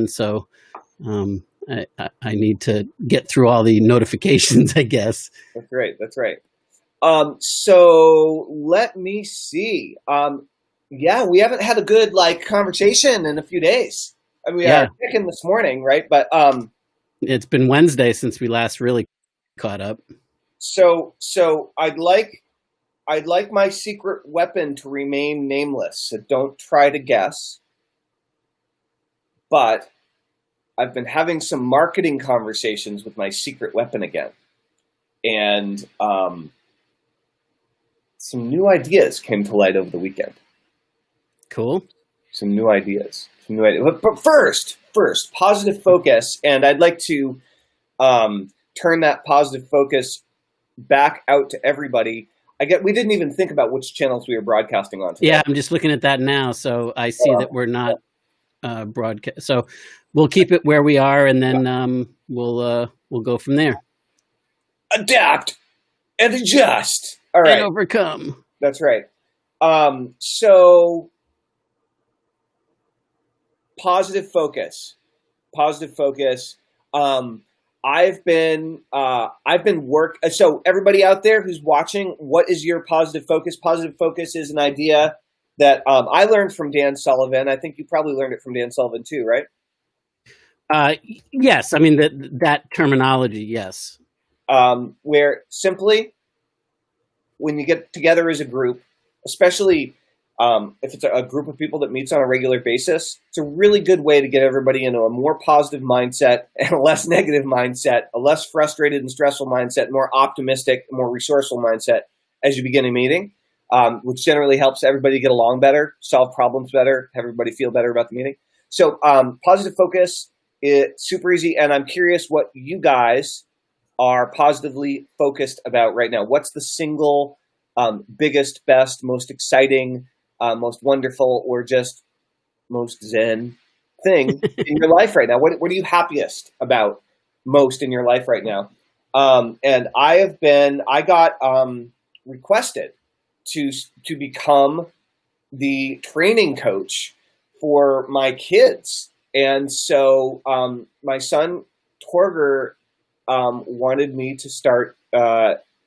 so I need to get through all the notifications, I guess. That's right. That's right. So let me see. Yeah, we haven't had a good conversation in a few days. I mean, we Yeah, are picking this morning, right? But it's been Wednesday since we last really caught up. so I'd like my secret weapon to remain nameless. So don't try to guess. But I've been having some marketing conversations with my secret weapon again, and some new ideas came to light over the weekend. Cool. Some new ideas. But first, positive focus, and I'd like to turn that positive focus back out to everybody. We didn't even think about which channels we were broadcasting on today. Yeah, I'm just looking at that now, so I see that we're not broadcast. So we'll keep it where we are, and then we'll go from there. Adapt and adjust. All right. And overcome. That's right. So positive focus. I've been so everybody out there who's watching, what is your positive focus? Positive focus is an idea that I learned from Dan Sullivan. I think you probably learned it from Dan Sullivan too, right? Yes, I mean that terminology, yes. Where simply, when you get together as a group, especially if it's a group of people that meets on a regular basis, it's a really good way to get everybody into a more positive mindset and a less negative mindset, a less frustrated and stressful mindset, more optimistic, more resourceful mindset as you begin a meeting, which generally helps everybody get along better, solve problems better, have everybody feel better about the meeting. So positive focus is super easy, and I'm curious what you guys are positively focused about right now. What's the single biggest, best, most exciting, most wonderful, or just most zen thing in your life right now? What are you happiest about most in your life right now? And I got requested to become the training coach for my kids. And so my son, Torger, wanted me to start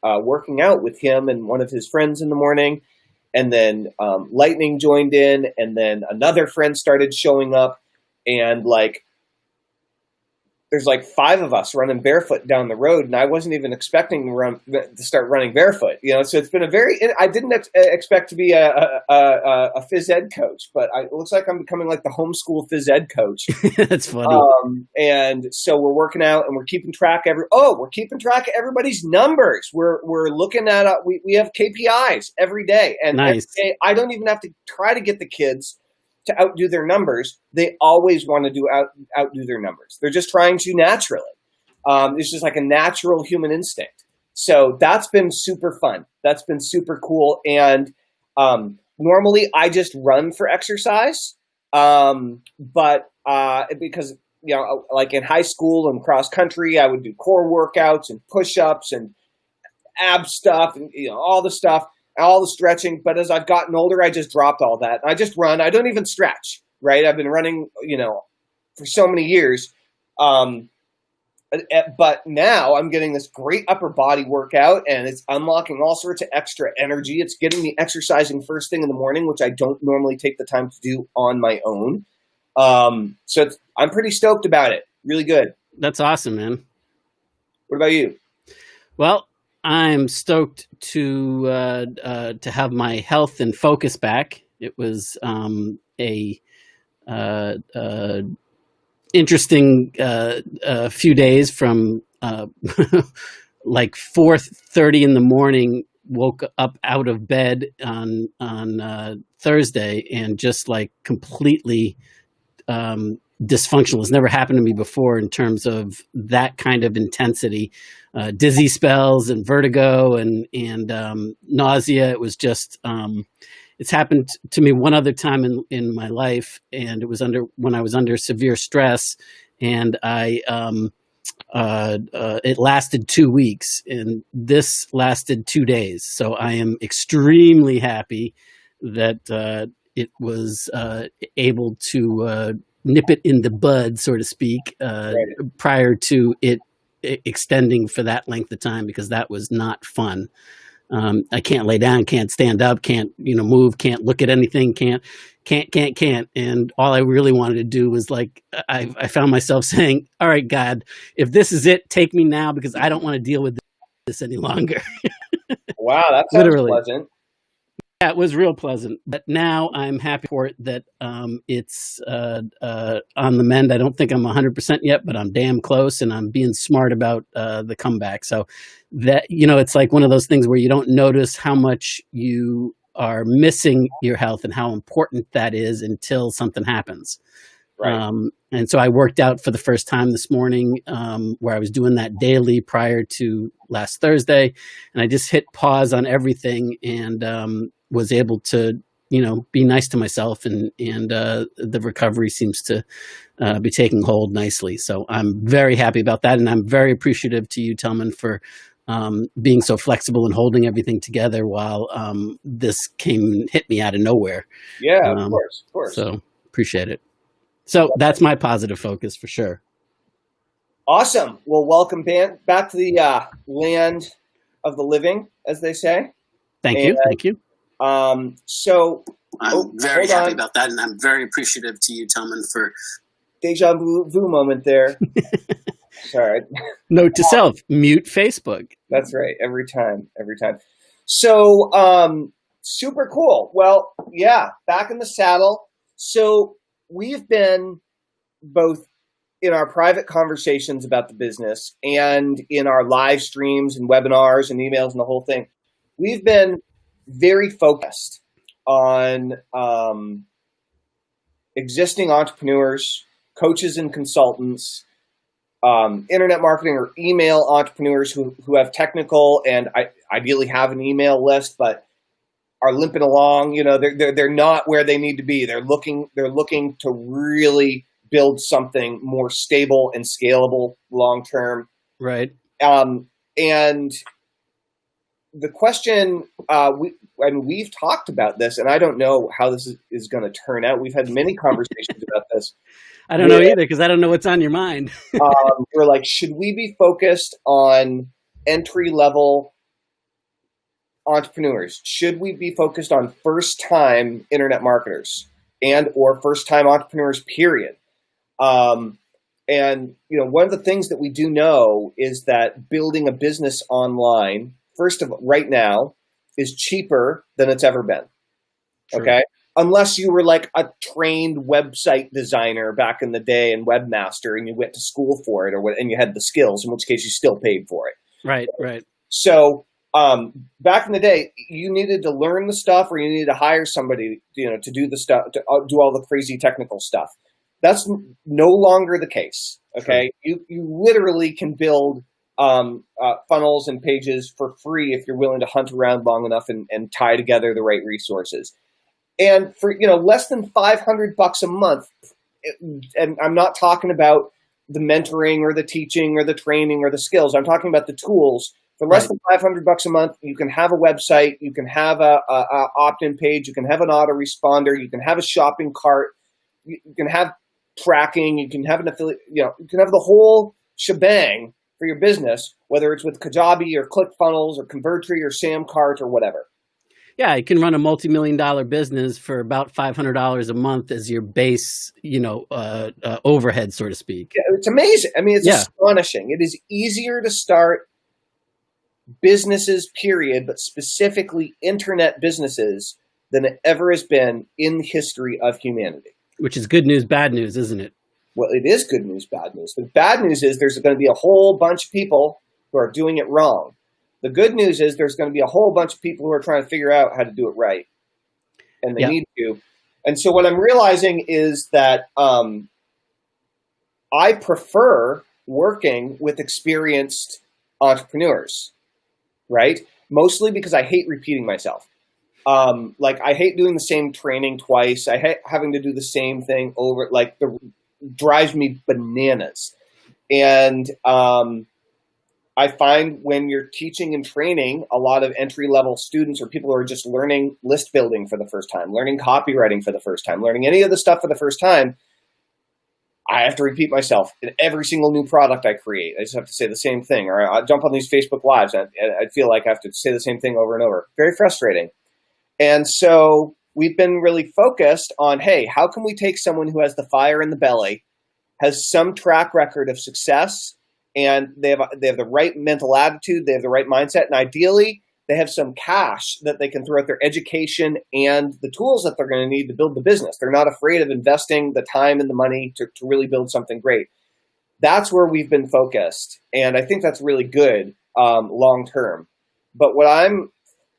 working out with him and one of his friends in the morning. And then Lightning joined in, and then another friend started showing up, and there's 5 of us running barefoot down the road, and I wasn't even expecting to start running barefoot. So it's been I didn't expect to be a phys ed coach, but it looks like I'm becoming like the homeschool phys ed coach. That's funny. And so we're working out, and we're keeping track we're keeping track of everybody's numbers. We're looking at we have KPIs every day, and nice. Every day, I don't even have to try to get the kids to outdo their numbers. They always want to outdo their numbers. They're just trying to naturally. It's just like a natural human instinct. So that's been super fun. That's been super cool. And normally I just run for exercise, but because like in high school and cross country, I would do core workouts and push-ups and ab stuff and all the stuff. All the stretching, but as I've gotten older, I just dropped all that. I just run. I don't even stretch, right? I've been running, for so many years. But now I'm getting this great upper body workout, and it's unlocking all sorts of extra energy. It's getting me exercising first thing in the morning, which I don't normally take the time to do on my own. So I'm pretty stoked about it. Really good. That's awesome, man. What about you? Well, I'm stoked to have my health and focus back. It was a interesting few days from like 4:30 in the morning. Woke up out of bed on Thursday and just completely dysfunctional. It's never happened to me before in terms of that kind of intensity. Dizzy spells and vertigo and nausea. It was just it's happened to me one other time in my life, and it was when I was under severe stress, and it lasted 2 weeks, and this lasted 2 days. So I am extremely happy that it was able to nip it in the bud, so to speak, Right. prior to it extending for that length of time, because that was not fun. I can't lay down, can't stand up, can't, move, can't look at anything, can't. And all I really wanted to do was like, I found myself saying, all right, God, if this is it, take me now, because I don't want to deal with this any longer. Wow, that sounds Literally. pleasant. Yeah, it was real pleasant. But now I'm happy for it that it's on the mend. I don't think I'm 100% yet, but I'm damn close, and I'm being smart about the comeback. So that, it's like one of those things where you don't notice how much you are missing your health and how important that is until something happens. Right. And so I worked out for the first time this morning, where I was doing that daily prior to last Thursday, and I just hit pause on everything and was able to, be nice to myself, and the recovery seems to be taking hold nicely. So I'm very happy about that, and I'm very appreciative to you, Telman, for being so flexible and holding everything together while this hit me out of nowhere. Yeah, of course. So appreciate it. So that's my positive focus for sure. Awesome. Well, welcome back to the land of the living, as they say. Thank you. So I'm very happy about that, and I'm very appreciative to you, Telman, for deja vu moment there. Sorry. Note to self: mute Facebook. That's right. Every time. So super cool. Well, yeah, back in the saddle. So we've been both in our private conversations about the business and in our live streams and webinars and emails and the whole thing. We've been very focused on existing entrepreneurs, coaches and consultants, internet marketing or email entrepreneurs who have technical and ideally have an email list, but are limping along. They're not where they need to be. They're looking to really build something more stable and scalable long term. Right. And the question, we've talked about this, and I don't know how this is going to turn out. We've had many conversations about this. I don't know either, because I don't know what's on your mind. We're like, should we be focused on entry-level entrepreneurs? Should we be focused on first-time internet marketers and or first-time entrepreneurs, period? And one of the things that we do know is that building a business online, right now, is cheaper than it's ever been. Sure. Okay. Unless you were like a trained website designer back in the day and webmaster, and you went to school for it, and you had the skills, in which case you still paid for it. Right. So back in the day, you needed to learn the stuff, or you needed to hire somebody, to do the stuff, to do all the crazy technical stuff. That's no longer the case. Okay. Sure. You literally can build funnels and pages for free if you're willing to hunt around long enough and tie together the right resources. And for less than $500 a month, and I'm not talking about the mentoring or the teaching or the training or the skills. I'm talking about the tools. For less than $500 a month, you can have a website, you can have a opt-in page, you can have an autoresponder, you can have a shopping cart, you can have tracking, you can have an affiliate, you can have the whole shebang for your business, whether it's with Kajabi or ClickFunnels or Convertri or Samcart or whatever. Yeah, you can run a multi-million-dollar business for about $500 a month as your base, overhead, so to speak. Yeah, it's amazing. I mean, it's astonishing. It is easier to start businesses, period, but specifically internet businesses, than it ever has been in the history of humanity. Which is good news, bad news, isn't it? Well, it is good news, bad news. The bad news is there's going to be a whole bunch of people who are doing it wrong. The good news is there's going to be a whole bunch of people who are trying to figure out how to do it right. And they need to. And so what I'm realizing is that I prefer working with experienced entrepreneurs, right? Mostly because I hate repeating myself. I hate doing the same training twice. I hate having to do the same thing over, drives me bananas. And I find when you're teaching and training a lot of entry-level students or people who are just learning list building for the first time, learning copywriting for the first time, learning any of the stuff for the first time, I have to repeat myself in every single new product I create. I just have to say the same thing, or I jump on these Facebook Lives and I feel like I have to say the same thing over and over. Very frustrating. And so we've been really focused on, hey, how can we take someone who has the fire in the belly, has some track record of success, and they have the right mental attitude, they have the right mindset, and ideally they have some cash that they can throw at their education and the tools that they're going to need to build the business. They're not afraid of investing the time and the money to really build something great. That's where we've been focused, and I think that's really good long term. But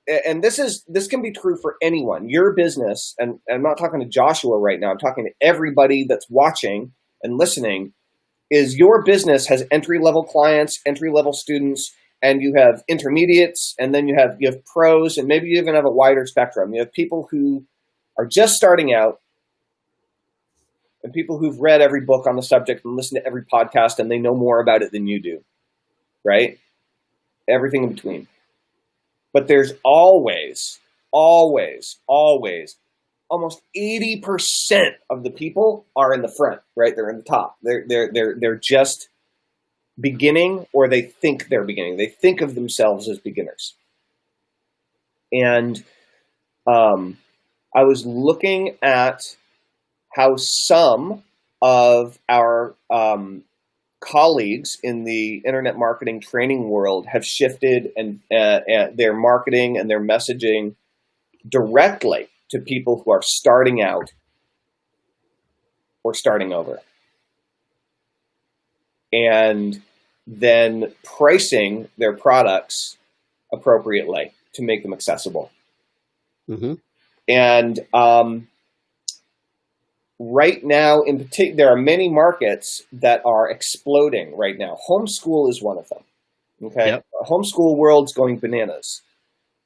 and this can be true for anyone. Your business, and I'm not talking to Joshua right now, I'm talking to everybody that's watching and listening, is your business has entry-level clients, entry-level students, and you have intermediates, and then you have pros, and maybe you even have a wider spectrum. You have people who are just starting out, and people who've read every book on the subject and listened to every podcast, and they know more about it than you do, right? Everything in between. But there's always, almost 80% of the people are in the front, right? They're in the top. They're just beginning, or they think they're beginning. They think of themselves as beginners. And I was looking at how some of our colleagues in the internet marketing training world have shifted and their marketing and their messaging directly to people who are starting out or starting over, and then pricing their products appropriately to make them accessible. Mm-hmm. And right now, in particular, there are many markets that are exploding right now. Homeschool is one of them. Okay, Yep. The homeschool world's going bananas.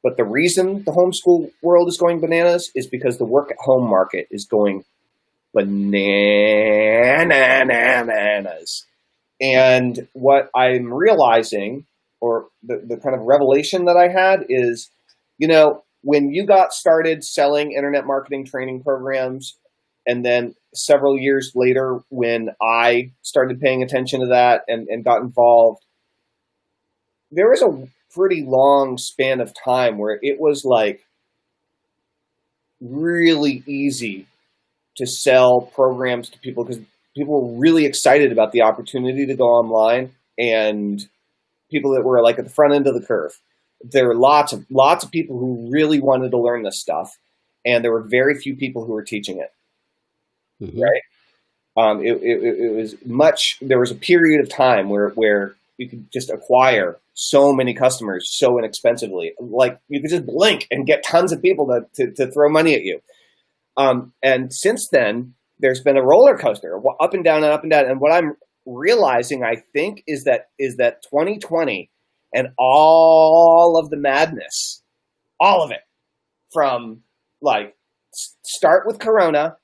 But the reason the homeschool world is going bananas is because the work-at-home market is going bananas. And what I'm realizing, or the kind of revelation that I had is, when you got started selling internet marketing training programs, and then several years later, when I started paying attention to that and got involved, there was a pretty long span of time where it was like really easy to sell programs to people because people were really excited about the opportunity to go online, and people that were like at the front end of the curve. There were lots of people who really wanted to learn this stuff, and there were very few people who were teaching it. Mm-hmm. Right. It was much. There was a period of time where you could just acquire so many customers so inexpensively, like you could just blink and get tons of people to throw money at you. And since then, there's been a roller coaster, up and down and up and down. And what I'm realizing, I think, is that 2020 and all of the madness, all of it, from like start with Corona.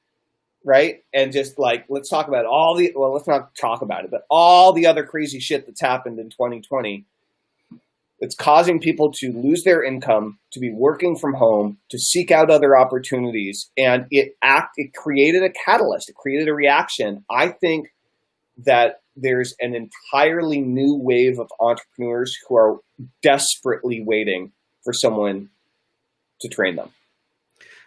Right. And just like, let's talk about let's not talk about it, but all the other crazy shit that's happened in 2020. It's causing people to lose their income, to be working from home, to seek out other opportunities. And it created a catalyst. It created a reaction. I think that there's an entirely new wave of entrepreneurs who are desperately waiting for someone to train them.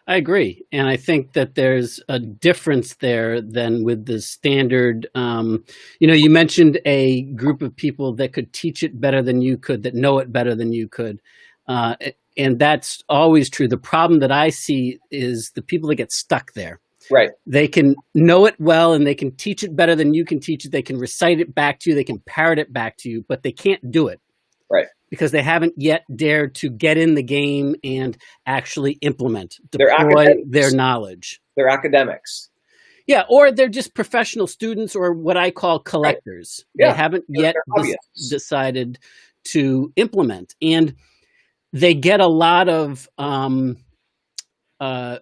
I agree. And I think that there's a difference there than with the standard. You mentioned a group of people that could teach it better than you could, that know it better than you could. And that's always true. The problem that I see is the people that get stuck there. Right. They can know it well and they can teach it better than you can teach it. They can recite it back to you. They can parrot it back to you, but they can't do it. Right. Because they haven't yet dared to get in the game and actually implement, They're deploy academics. their knowledge. They're academics. Yeah, or they're just professional students or what I call collectors. Right. Yeah. They haven't yet decided to implement. And they get a lot of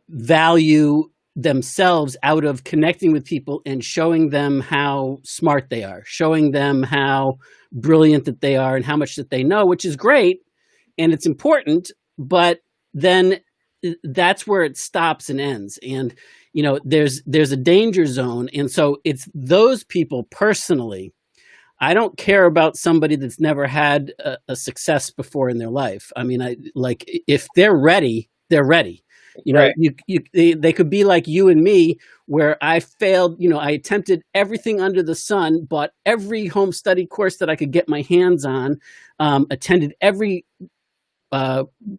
value themselves out of connecting with people and showing them how smart they are, showing them how brilliant that they are and how much that they know, which is great and it's important, but then that's where it stops and ends. And there's a danger zone. And so it's those people personally. I don't care about somebody that's never had a success before in their life. I mean, if they're ready, they're ready. Right. They could be like you and me, where I failed. I attempted everything under the sun, bought every home study course that I could get my hands on, attended every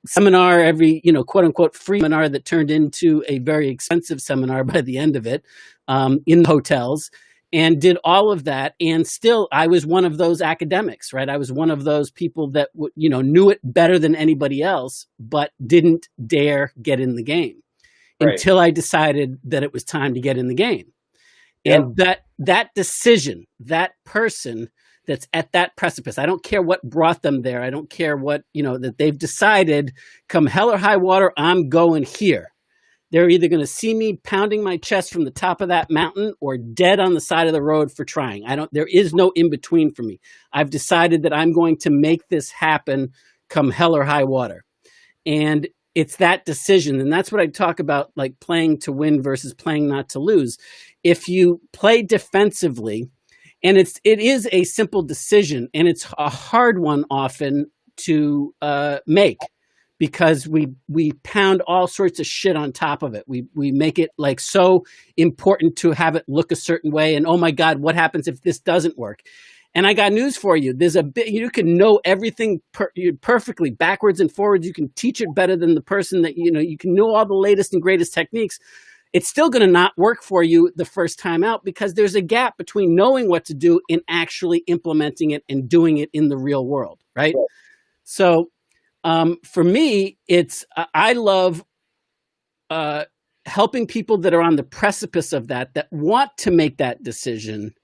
seminar, every quote unquote free seminar that turned into a very expensive seminar by the end of it, in hotels, and did all of that. And still, I was one of those academics, right? I was one of those people that knew it better than anybody else, but didn't dare get in the game until I decided that it was time to get in the game. Yep. And that decision, that person that's at that precipice, I don't care what brought them there. I don't care what, that they've decided, come hell or high water, I'm going here. They're either going to see me pounding my chest from the top of that mountain or dead on the side of the road for trying. There is no in between for me. I've decided that I'm going to make this happen come hell or high water. And it's that decision. And that's what I talk about, like playing to win versus playing not to lose. If you play defensively, and it is a simple decision, and it's a hard one often to make, because we pound all sorts of shit on top of it. We make it like so important to have it look a certain way. And oh my God, what happens if this doesn't work? And I got news for you. There's a bit, you can know everything perfectly backwards and forwards. You can teach it better than the person that, you can know all the latest and greatest techniques. It's still going to not work for you the first time out, because there's a gap between knowing what to do and actually implementing it and doing it in the real world. Right. Yeah. So, for me, I love helping people that are on the precipice of that want to make that decision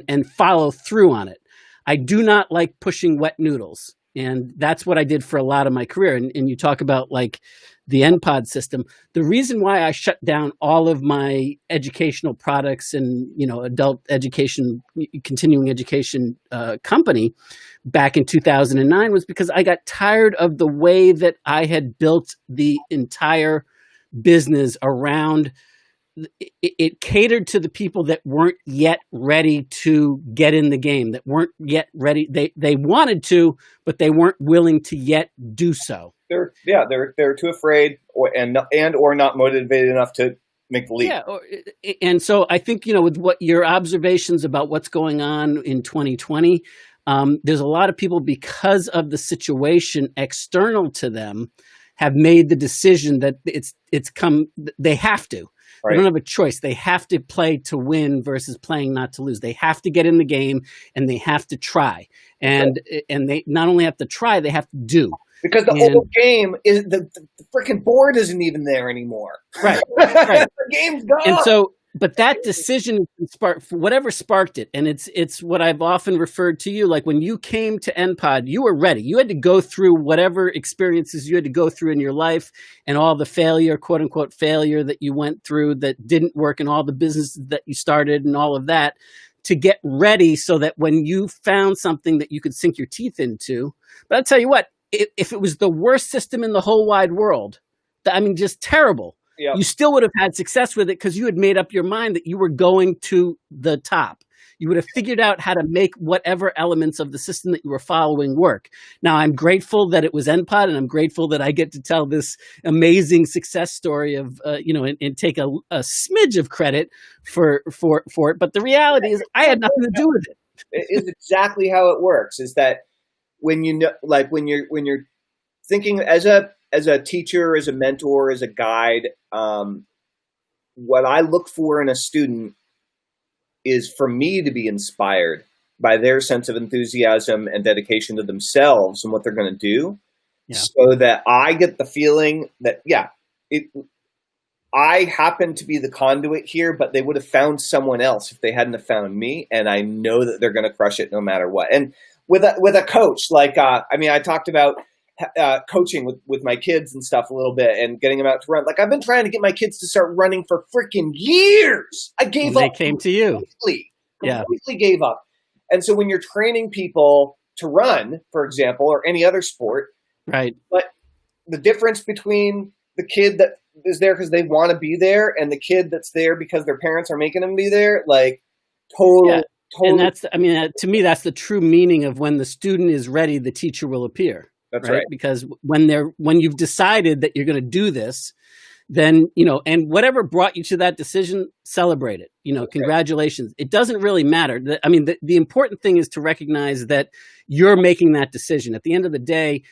and follow through on it. I do not like pushing wet noodles. And that's what I did for a lot of my career. And you talk about like the NPOD system. The reason why I shut down all of my educational products and, adult education, continuing education company back in 2009 was because I got tired of the way that I had built the entire business around. It catered to the people that weren't yet ready to get in the game, that weren't yet ready. They wanted to, but they weren't willing to yet do so. They're too afraid or not motivated enough to make the leap. Yeah, and so I think with what your observations about what's going on in 2020, there's a lot of people, because of the situation external to them, have made the decision that they have to. Right. They don't have a choice. They have to play to win versus playing not to lose. They have to get in the game, and they have to try. And they not only have to try, they have to do. Because the whole game is the freaking board isn't even there anymore. Right. The game's gone. And so, but that decision sparked it. And it's what I've often referred to you. Like when you came to NPOD, you were ready. You had to go through whatever experiences you had to go through in your life, and all the failure, quote unquote failure, that you went through that didn't work, and all the businesses that you started and all of that, to get ready so that when you found something that you could sink your teeth into. But I'll tell you what, if it was the worst system in the whole wide world, just terrible, yep, you still would have had success with it, because you had made up your mind that you were going to the top. You would have figured out how to make whatever elements of the system that you were following work. Now, I'm grateful that it was NPOD, and I'm grateful that I get to tell this amazing success story of, and take a smidge of credit for it. But the reality is, I had nothing to do with it. It is exactly how it works. Is that when when you're thinking as a teacher, as a mentor, as a guide, what I look for in a student is for me to be inspired by their sense of enthusiasm and dedication to themselves and what they're going to do, so that I get the feeling that, I happen to be the conduit here, but they would have found someone else if they hadn't have found me. And I know that they're going to crush it no matter what. And with a coach, I talked about coaching with my kids and stuff a little bit, and getting them out to run. Like, I've been trying to get my kids to start running for freaking years. I gave up. They came to you. Completely gave up. And so when you're training people to run, for example, or any other sport, right? But the difference between the kid that is there because they want to be there, and the kid that's there because their parents are making them be there, like total. And that's, I mean, to me, that's the true meaning of when the student is ready, the teacher will appear. That's right. Because when you've decided that you're going to do this, then, and whatever brought you to that decision, celebrate it. Congratulations. It doesn't really matter. I mean, the important thing is to recognize that you're making that decision. At the end of the day,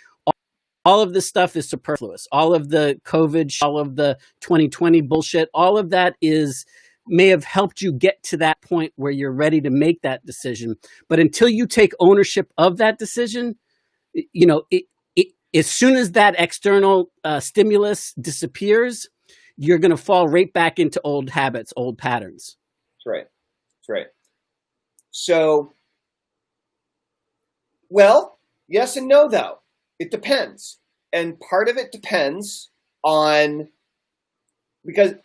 all of this stuff is superfluous. All of the COVID, all of the 2020 bullshit, all of that may have helped you get to that point where you're ready to make that decision. But until you take ownership of that decision, as soon as that external stimulus disappears, you're going to fall right back into old habits, old patterns. That's right. So, well, yes and no, though. It depends. And part of it depends on, because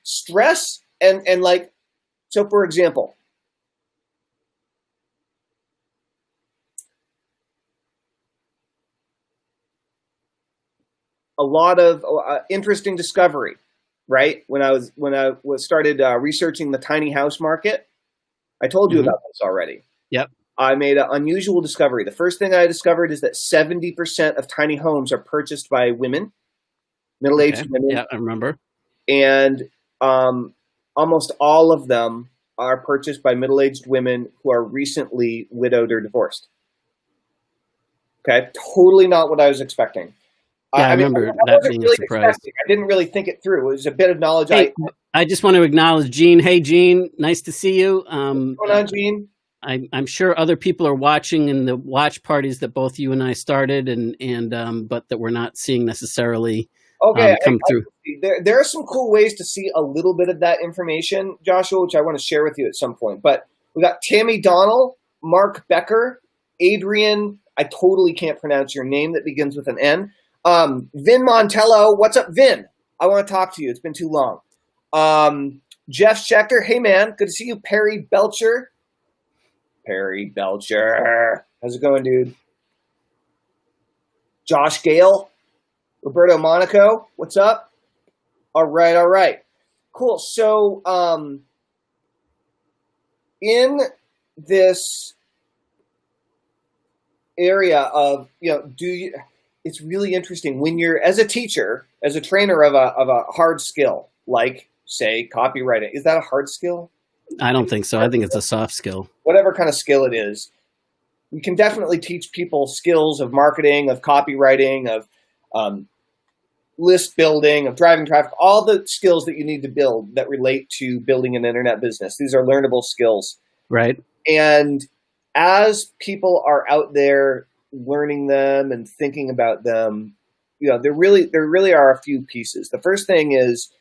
stress and like, so for example, a lot of interesting discovery, right? When I started researching the tiny house market, I told you about this already. Yep. I made an unusual discovery. The first thing I discovered is that 70% of tiny homes are purchased by women, middle-aged women. Yeah, I remember. And almost all of them are purchased by middle-aged women who are recently widowed or divorced. Okay, totally not what I was expecting. Yeah, I remember that being a surprise. I didn't really think it through. It was a bit of knowledge. Hey, I just want to acknowledge Gene. Hey, Gene, nice to see you. What's going on, Gene? I'm sure other people are watching in the watch parties that both you and I started, but that we're not seeing necessarily come through. There are some cool ways to see a little bit of that information, Joshua, which I want to share with you at some point. But we got Tammy Donnell, Mark Becker, Adrian. I totally can't pronounce your name that begins with an N. Vin Montello. What's up, Vin? I want to talk to you. It's been too long. Jeff Schechter. Hey, man. Good to see you. Perry Belcher. How's it going, dude? Josh Gale. Roberto Monaco. What's up? All right. Cool. So, in this area of, it's really interesting when you're, as a teacher, as a trainer of a hard skill, like, say, copywriting. Is that a hard skill? I don't think so. I think it's a soft skill. Whatever kind of skill it is, you can definitely teach people skills of marketing, of copywriting, of list building, of driving traffic, all the skills that you need to build that relate to building an internet business. These are learnable skills. Right. And as people are out there learning them and thinking about them, there really are a few pieces. The first thing is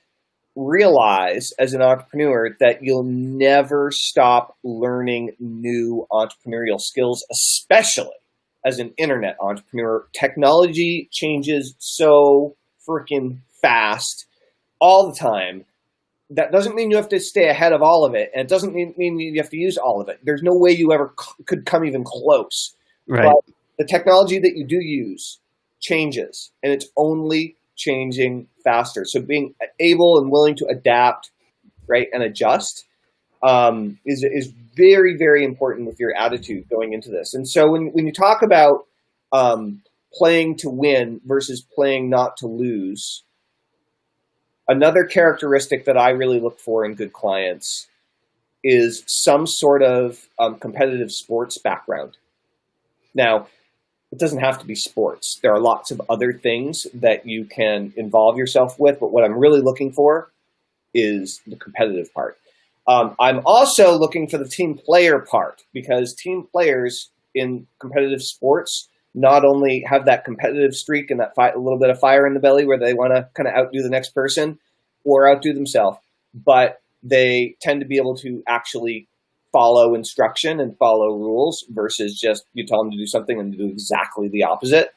realize as an entrepreneur that you'll never stop learning new entrepreneurial skills, especially as an internet entrepreneur. Technology changes so freaking fast all the time. That doesn't mean you have to stay ahead of all of it, and it doesn't mean you have to use all of it. There's no way you ever could come even close. Right. But the technology that you do use changes, and it's only changing faster. So being able and willing to adapt, right, and adjust is very, very important with your attitude going into this. And so when you talk about playing to win versus playing not to lose, another characteristic that I really look for in good clients is some sort of competitive sports background. Now, it doesn't have to be sports. There are lots of other things that you can involve yourself with, but what I'm really looking for is the competitive part. I'm also looking for the team player part, because team players in competitive sports not only have that competitive streak and that a little bit of fire in the belly where they want to kind of outdo the next person or outdo themselves, but they tend to be able to actually follow instruction and follow rules versus just you tell them to do something and do exactly the opposite.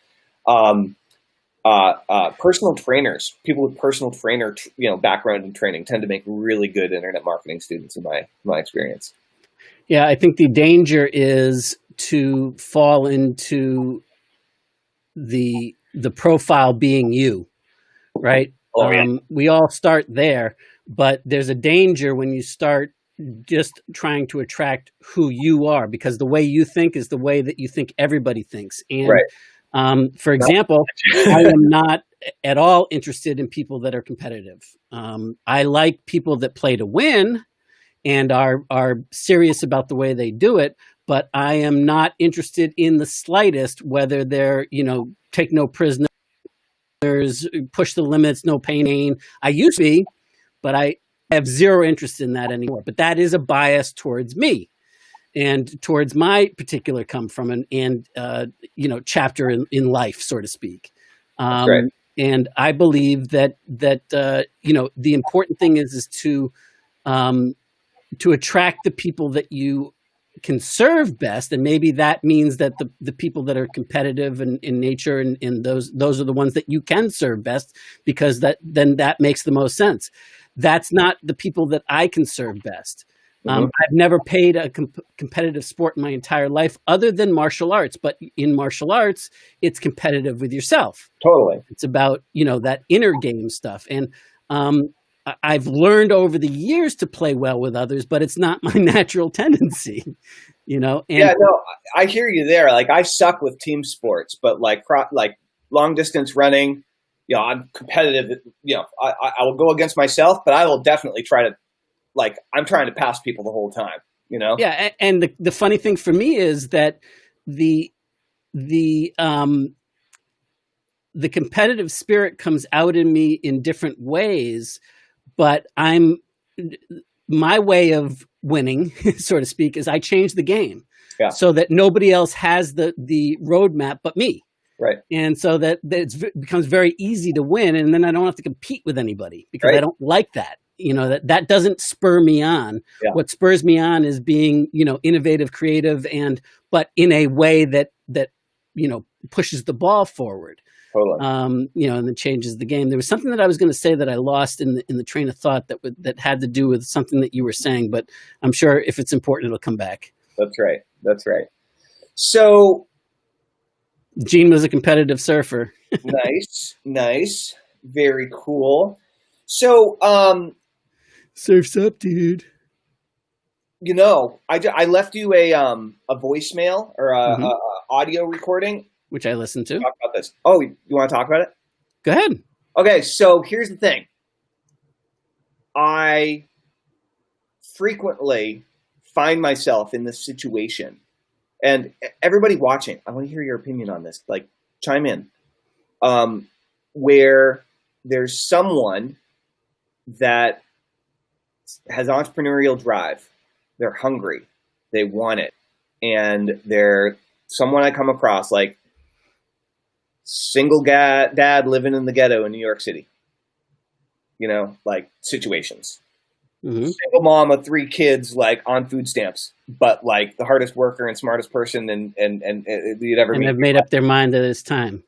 Personal trainers, people with personal trainer, background and training tend to make really good internet marketing students in my experience. Yeah, I think the danger is to fall into the profile being you, right? Oh, yeah. We all start there, but there's a danger when you start just trying to attract who you are, because the way you think is the way that you think everybody thinks. And Right. for example, I am not at all interested in people that are competitive. I like people that play to win and are serious about the way they do it, but I am not interested in the slightest whether they're, take no prisoners, push the limits, no pain. I used to be, but I have zero interest in that anymore. But that is a bias towards me and towards my particular come from and chapter in life, so to speak. Right. And I believe that the important thing is to attract the people that you can serve best, and maybe that means that the people that are competitive in nature and those are the ones that you can serve best, because that makes the most sense. That's not the people that I can serve best. I've never played a competitive sport in my entire life other than martial arts, but in martial arts, it's competitive with yourself. Totally. It's about, that inner game stuff. And I've learned over the years to play well with others, but it's not my natural tendency, And yeah, no, I hear you there. Like, I suck with team sports, but like long distance running, I'm competitive. I will go against myself, but I will definitely try to, I'm trying to pass people the whole time, Yeah. And the funny thing for me is that the competitive spirit comes out in me in different ways, but my way of winning, so to speak, is I change the game so that nobody else has the roadmap but me. Right. And so that it becomes very easy to win. And then I don't have to compete with anybody because I don't like that. That doesn't spur me on. Yeah. What spurs me on is being, innovative, creative, but in a way that pushes the ball forward. Totally. And then changes the game. There was something that I was going to say that I lost in the train of thought that had to do with something that you were saying, but I'm sure if it's important, it'll come back. That's right. So Gene was a competitive surfer. Nice. Very cool. So, surf's up, dude. I left you a voicemail or a audio recording, which I listened to. Talk about this. Oh, you want to talk about it? Go ahead. Okay, so here's the thing. I frequently find myself in this situation, and everybody watching, I want to hear your opinion on this. Chime in. Where there's someone that has entrepreneurial drive. They're hungry. They want it. And they're someone I come across, single dad living in the ghetto in New York City. Situations. Mm-hmm. Single mom of 3 kids, on food stamps, but the hardest worker and smartest person and you'd ever meet. And have made up their mind that it's time.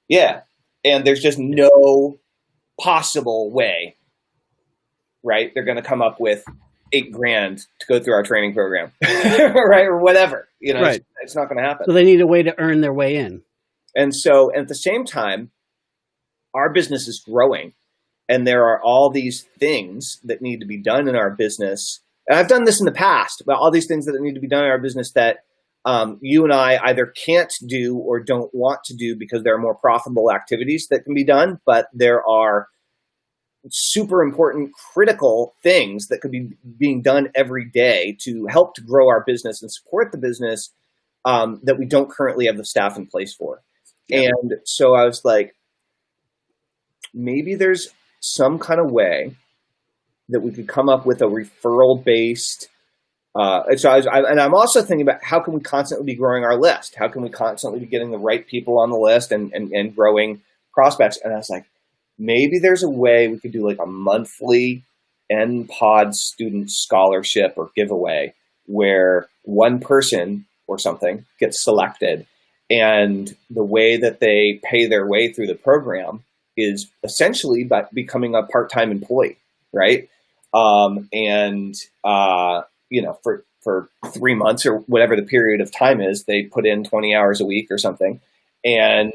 Yeah. And there's just no possible way, right? They're going to come up with $8,000 to go through our training program, right? Or whatever, right. It's not going to happen. So they need a way to earn their way in. And so at the same time, our business is growing and there are all these things that need to be done in our business. And I've done this in the past, but all these things that need to be done in our business that you and I either can't do or don't want to do because there are more profitable activities that can be done, but there are super important, critical things that could be being done every day to help to grow our business and support the business that we don't currently have the staff in place for. Yeah. And so I was like, maybe there's some kind of way that we could come up with a referral-based. I'm also thinking about how can we constantly be growing our list? How can we constantly be getting the right people on the list and growing prospects? And I was like, maybe there's a way we could do a monthly NPOD student scholarship or giveaway where one person or something gets selected, and the way that they pay their way through the program is essentially by becoming a part-time employee, right? For 3 months or whatever the period of time is, they put in 20 hours a week or something and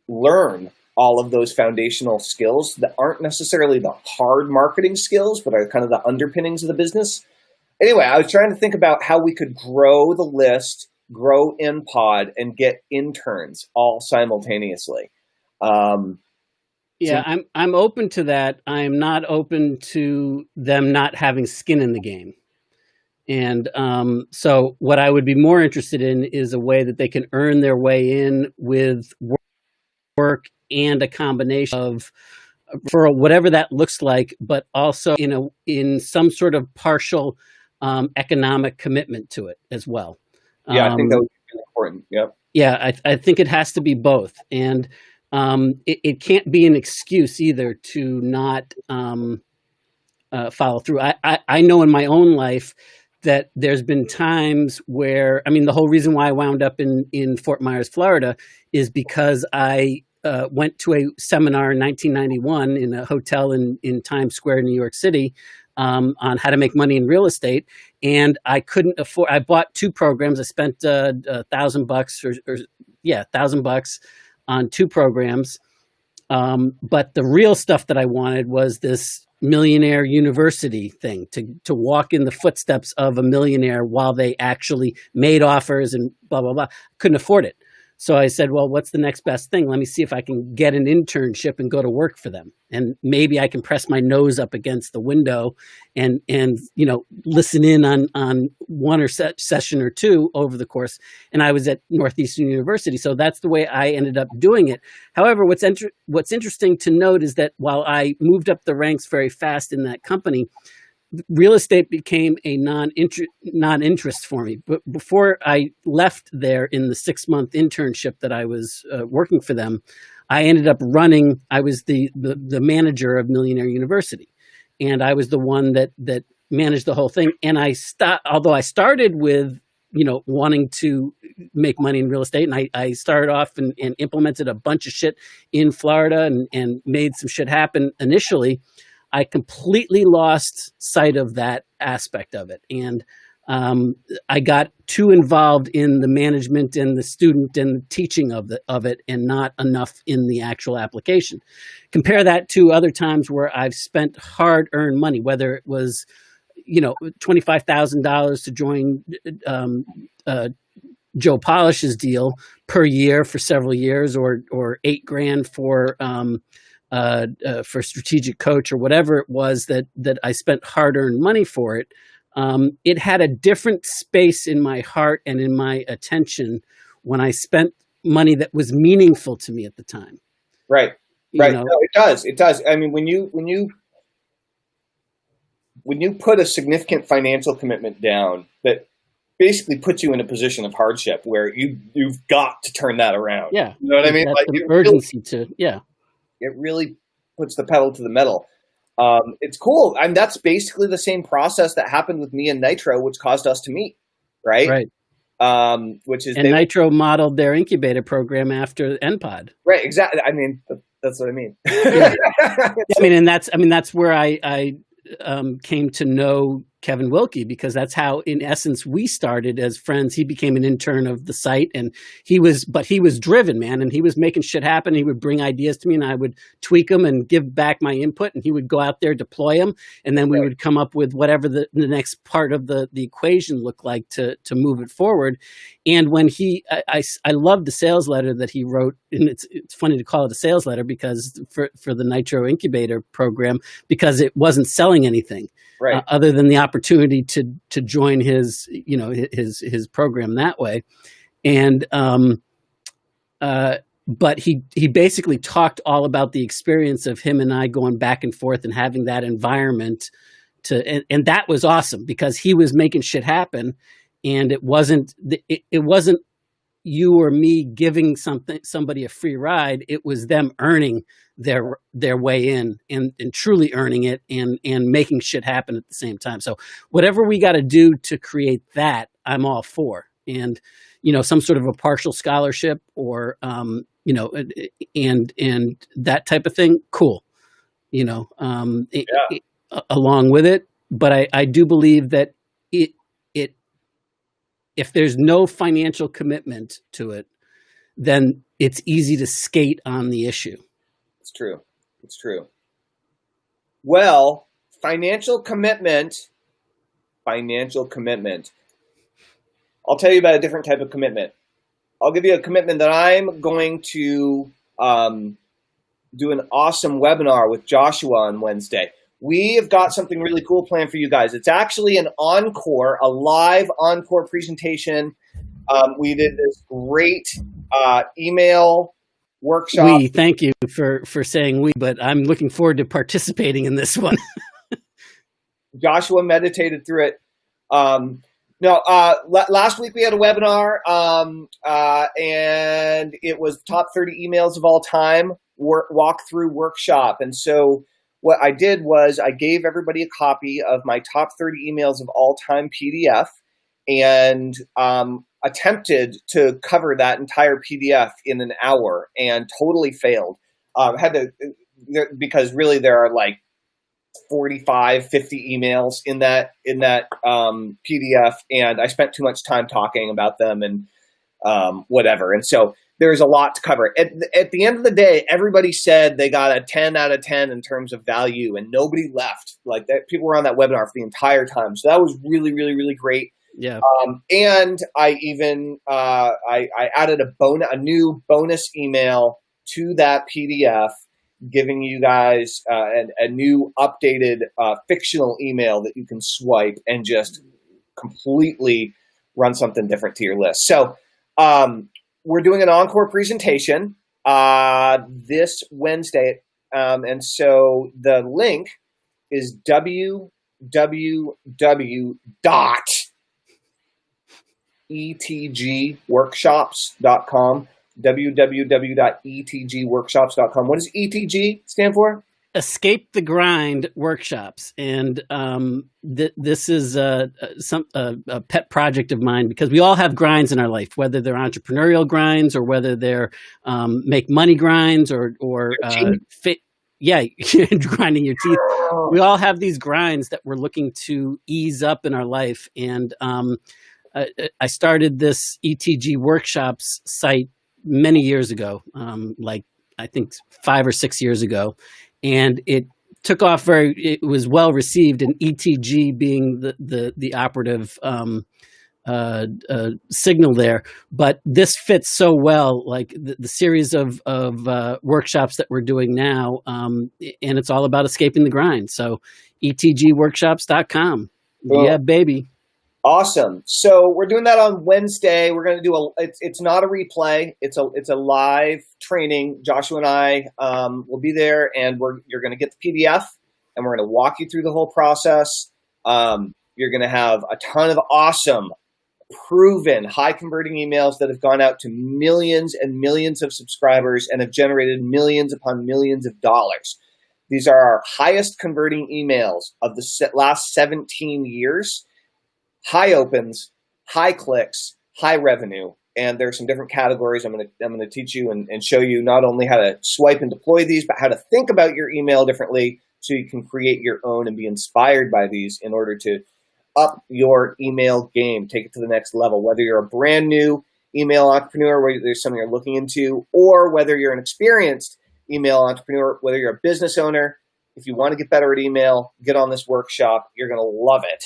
learn all of those foundational skills that aren't necessarily the hard marketing skills, but are kind of the underpinnings of the business. Anyway, I was trying to think about how we could grow the list, grow InPod, and get interns all simultaneously. Yeah, I'm open to that. I'm not open to them not having skin in the game. And so what I would be more interested in is a way that they can earn their way in with work and a combination of, for whatever that looks like, but also in some sort of partial economic commitment to it as well. Yeah, I think that would be important. Yep. Yeah, I think it has to be both. And it can't be an excuse either to not follow through. I know in my own life that there's been times where, I mean, the whole reason why I wound up in Fort Myers, Florida, is because I went to a seminar in 1991 in a hotel in Times Square, New York City, on how to make money in real estate. And I couldn't afford, I bought two programs. I spent $1,000 or $1,000 on two programs. But the real stuff that I wanted was this millionaire university thing, to walk in the footsteps of a millionaire while they actually made offers and blah, blah, blah. Couldn't afford it. So I said, well, what's the next best thing? Let me see if I can get an internship and go to work for them. And maybe I can press my nose up against the window and listen in on one or session or two over the course. And I was at Northeastern University. So that's the way I ended up doing it. However, what's interesting to note is that while I moved up the ranks very fast in that company, real estate became a non-interest for me. But before I left there in the 6-month internship that I was working for them, I ended up running. I was the manager of Millionaire University, and I was the one that managed the whole thing. And although I started with wanting to make money in real estate, and I started off and implemented a bunch of shit in Florida and made some shit happen initially, I completely lost sight of that aspect of it. And I got too involved in the management and the student and the teaching of it, and not enough in the actual application. Compare that to other times where I've spent hard-earned money, whether it was, $25,000 to join Joe Polish's deal per year for several years, or $8,000 for Strategic Coach, or whatever it was that I spent hard-earned money for it. It had a different space in my heart and in my attention when I spent money that was meaningful to me at the time. Right. No, it does. It does. I mean, when you put a significant financial commitment down, that basically puts you in a position of hardship where you've got to turn that around. Yeah. You know what I mean? Like the urgency it really puts the pedal to the metal. It's cool. And that's basically the same process that happened with me and Nitro, which caused us to meet. Right. Nitro modeled their incubator program after NPod. Right. Exactly. I mean, that's what I mean. Yeah. That's where I came to know Kevin Wilkie, because that's how, in essence, we started as friends. He became an intern of the site, and he was driven, man, and he was making shit happen. He would bring ideas to me, and I would tweak them and give back my input, and he would go out there, deploy them, and then we would come up with whatever the next part of the equation looked like to move it forward. And when I loved the sales letter that he wrote, and it's funny to call it a sales letter because for the Nitro Incubator program, because it wasn't selling anything. Right. Other than the opportunity to join his program that way. And but he basically talked all about the experience of him and I going back and forth and having that environment and that was awesome, because he was making shit happen, and it wasn't you or me giving somebody a free ride. It was them earning their way in and truly earning it and making shit happen at the same time. So whatever we got to do to create that, I'm all for. And, some sort of a partial scholarship or, and that type of thing. Cool. Along with it. But I do believe that if there's no financial commitment to it, then it's easy to skate on the issue. It's true. It's true. Well, financial commitment. Financial commitment. I'll tell you about a different type of commitment. I'll give you a commitment that I'm going to do an awesome webinar with Joshua on Wednesday. We have got something really cool planned for you guys. It's actually an encore, a live encore presentation. We did this great email workshop. We thank you for saying we, but I'm looking forward to participating in this one. Joshua meditated through it. Last week we had a webinar, and it was top 30 emails of all time walkthrough workshop. And so what I did was I gave everybody a copy of my top 30 emails of all time PDF, and attempted to cover that entire PDF in an hour, and totally failed. Because really there are like 45, 50 emails in that PDF, and I spent too much time talking about them and whatever. And so there's a lot to cover. At the end of the day, everybody said they got a 10 out of 10 in terms of value, and nobody left. Like that, people were on that webinar for the entire time. So that was really, really, really great. Yeah. And I even I added a new bonus email to that PDF, giving you guys a new updated fictional email that you can swipe and just completely run something different to your list. So we're doing an encore presentation this Wednesday. And so the link is www.etgworkshops.com. www.etgworkshops.com. What does ETG stand for? Escape the Grind Workshops. And this is a pet project of mine, because we all have grinds in our life, whether they're entrepreneurial grinds or whether they're make money grinds or grinding your teeth. We all have these grinds that we're looking to ease up in our life. And I started this ETG Workshops site many years ago, like I think 5 or 6 years ago, and it took off it was well received, and ETG being the operative signal there. But this fits so well, like the series of workshops that we're doing now, and it's all about escaping the grind. So etgworkshops.com. Cool. Yeah, baby. Awesome. So we're doing that on Wednesday. We're going to do it's not a replay. It's a live training. Joshua and I will be there, and you're going to get the PDF, and we're going to walk you through the whole process. You're going to have a ton of awesome, proven, high converting emails that have gone out to millions and millions of subscribers and have generated millions upon millions of dollars. These are our highest converting emails of the last 17 years. High opens, high clicks, high revenue, and there are some different categories. I'm going to teach you and show you not only how to swipe and deploy these, but how to think about your email differently so you can create your own and be inspired by these in order to up your email game, take it to the next level. Whether you're a brand new email entrepreneur, whether there's something you're looking into, or whether you're an experienced email entrepreneur, whether you're a business owner, if you want to get better at email, get on this workshop. You're going to love it.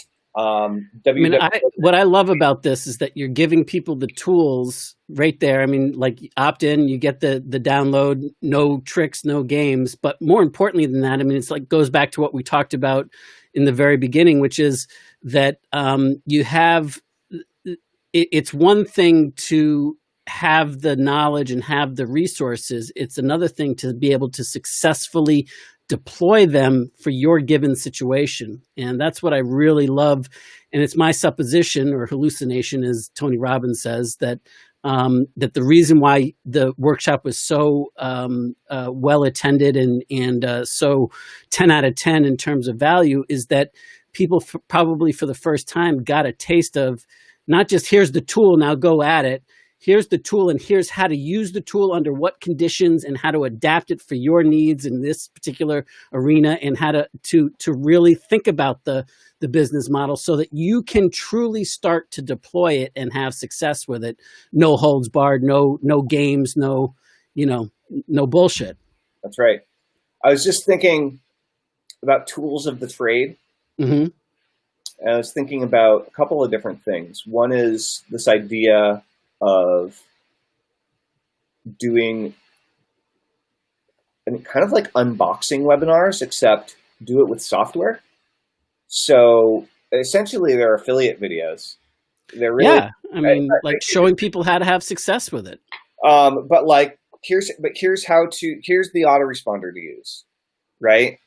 What I love about this is that you're giving people the tools right there. I mean, like opt in, you get the download, no tricks, no games. But more importantly than that, I mean, it's like goes back to what we talked about in the very beginning, which is that you have. It's one thing to have the knowledge and have the resources. It's another thing to be able to successfully deploy them for your given situation. And that's what I really love. And it's my supposition or hallucination, as Tony Robbins says, that that the reason why the workshop was so well attended and so 10 out of 10 in terms of value is that people probably for the first time got a taste of not just here's the tool, now go at it. Here's the tool, and here's how to use the tool under what conditions and how to adapt it for your needs in this particular arena, and how to really think about the business model so that you can truly start to deploy it and have success with it. No holds barred, no games, no bullshit. That's right. I was just thinking about tools of the trade. Hmm. And I was thinking about a couple of different things. One is this idea of doing kind of like unboxing webinars, except do it with software. So essentially, they're affiliate videos. They're really, Yeah, I mean, like showing people how to have success with it. but like here's the autoresponder to use, right?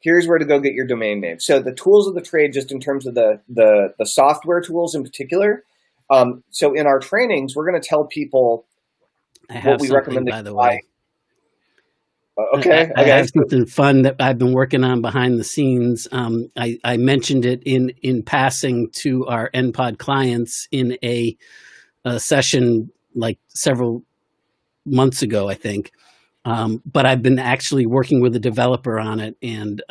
Here's where to go get your domain name. So the tools of the trade, just in terms of the software tools in particular. So in our trainings, we're going to tell people what we recommend, by the way. Okay. I have something fun that I've been working on behind the scenes. I mentioned it in passing to our NPod clients in a session like several months ago, I think. But I've been actually working with a developer on it, and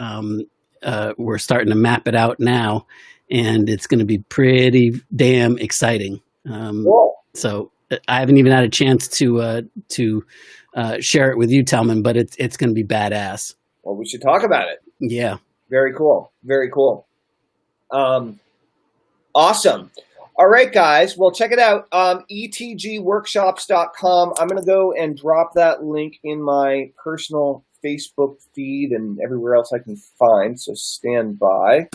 we're starting to map it out now, and it's going to be pretty damn exciting. Cool. So I haven't even had a chance to share it with you, Telman, but it's going to be badass. Well, we should talk about it. Yeah. Very cool. Very cool. Awesome. All right, guys. Well, check it out. etgworkshops.com. I'm going to go and drop that link in my personal Facebook feed and everywhere else I can find. So stand by.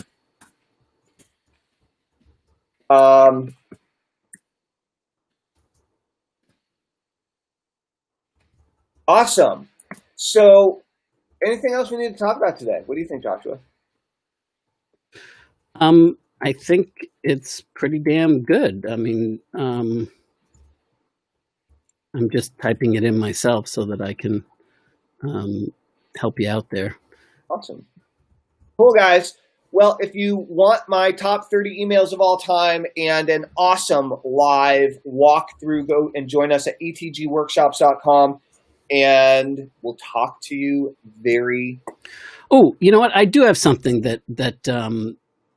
Awesome. So anything else we need to talk about today? What do you think, Joshua? I think it's pretty damn good. I mean, I'm just typing it in myself so that I can help you out there. Awesome. Cool, guys. Well, if you want my top 30 emails of all time and an awesome live walkthrough, go and join us at etgworkshops.com, and we'll talk to you very. Oh, you know what? I do have something that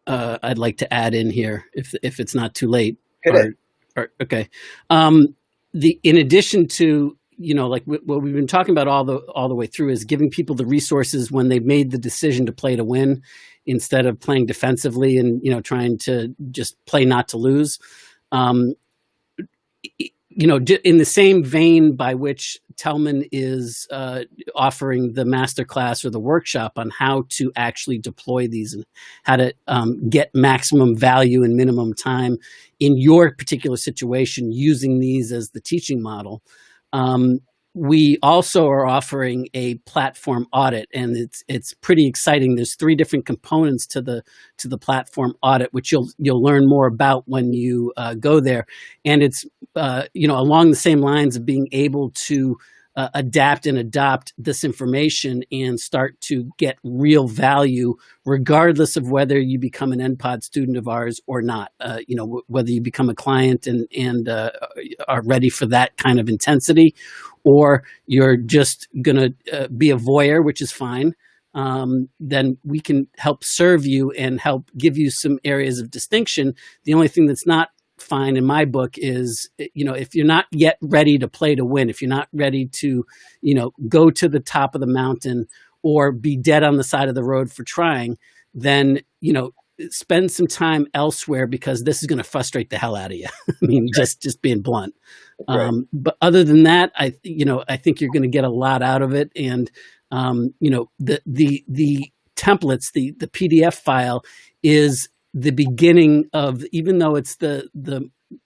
I'd like to add in here, if it's not too late. Hit it. Okay. In addition to, like what we've been talking about all the way through, is giving people the resources when they've made the decision to play to win, instead of playing defensively and trying to just play not to lose. In the same vein by which Telman is offering the masterclass or the workshop on how to actually deploy these and how to get maximum value in minimum time in your particular situation using these as the teaching model. We also are offering a platform audit, and it's pretty exciting. There's 3 different components to the platform audit, which you'll learn more about when you go there. And it's along the same lines of being able to adapt and adopt this information and start to get real value, regardless of whether you become an NPod student of ours or not. Whether you become a client and are ready for that kind of intensity, or you're just going to be a voyeur, which is fine. Then we can help serve you and help give you some areas of distinction. The only thing that's not fine in my book is, if you're not yet ready to play to win, if you're not ready to, go to the top of the mountain or be dead on the side of the road for trying, then, spend some time elsewhere, because this is going to frustrate the hell out of you. I mean, just being blunt. Right. But other than that, I think you're going to get a lot out of it. And, the templates, the PDF file is the beginning of, even though it's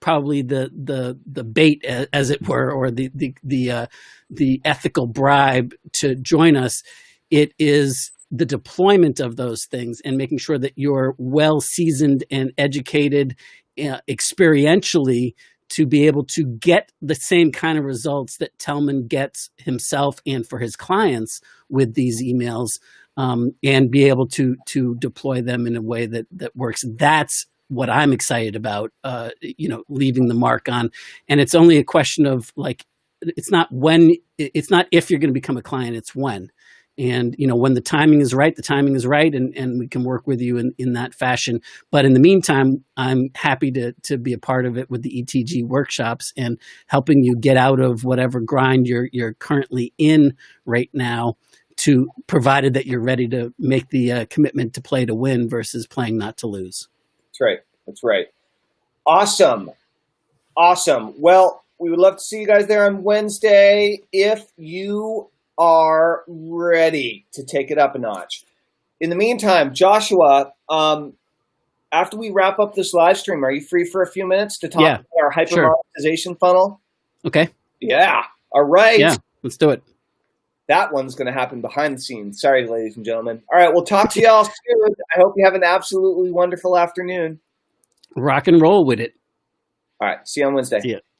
probably the bait, as it were, or the ethical bribe to join us, it is the deployment of those things and making sure that you're well seasoned and educated experientially to be able to get the same kind of results that Telman gets himself and for his clients with these emails, and be able to deploy them in a way that works. That's what I'm excited about, leaving the mark on. And it's only a question of, like, it's not if you're going to become a client, it's when. And, when the timing is right, and we can work with you in that fashion. But in the meantime, I'm happy to be a part of it with the ETG workshops and helping you get out of whatever grind you're currently in right now, to provided that you're ready to make the commitment to play to win versus playing not to lose. That's right. That's right. Awesome. Awesome. Well, we would love to see you guys there on Wednesday if you are ready to take it up a notch. In the meantime, Joshua, after we wrap up this live stream, are you free for a few minutes to talk about our hyper monetization funnel? Okay. Yeah. All right. Yeah, let's do it. That one's going to happen behind the scenes. Sorry, ladies and gentlemen. All right, we'll talk to y'all soon. I hope you have an absolutely wonderful afternoon. Rock and roll with it. All right, see you on Wednesday. See ya.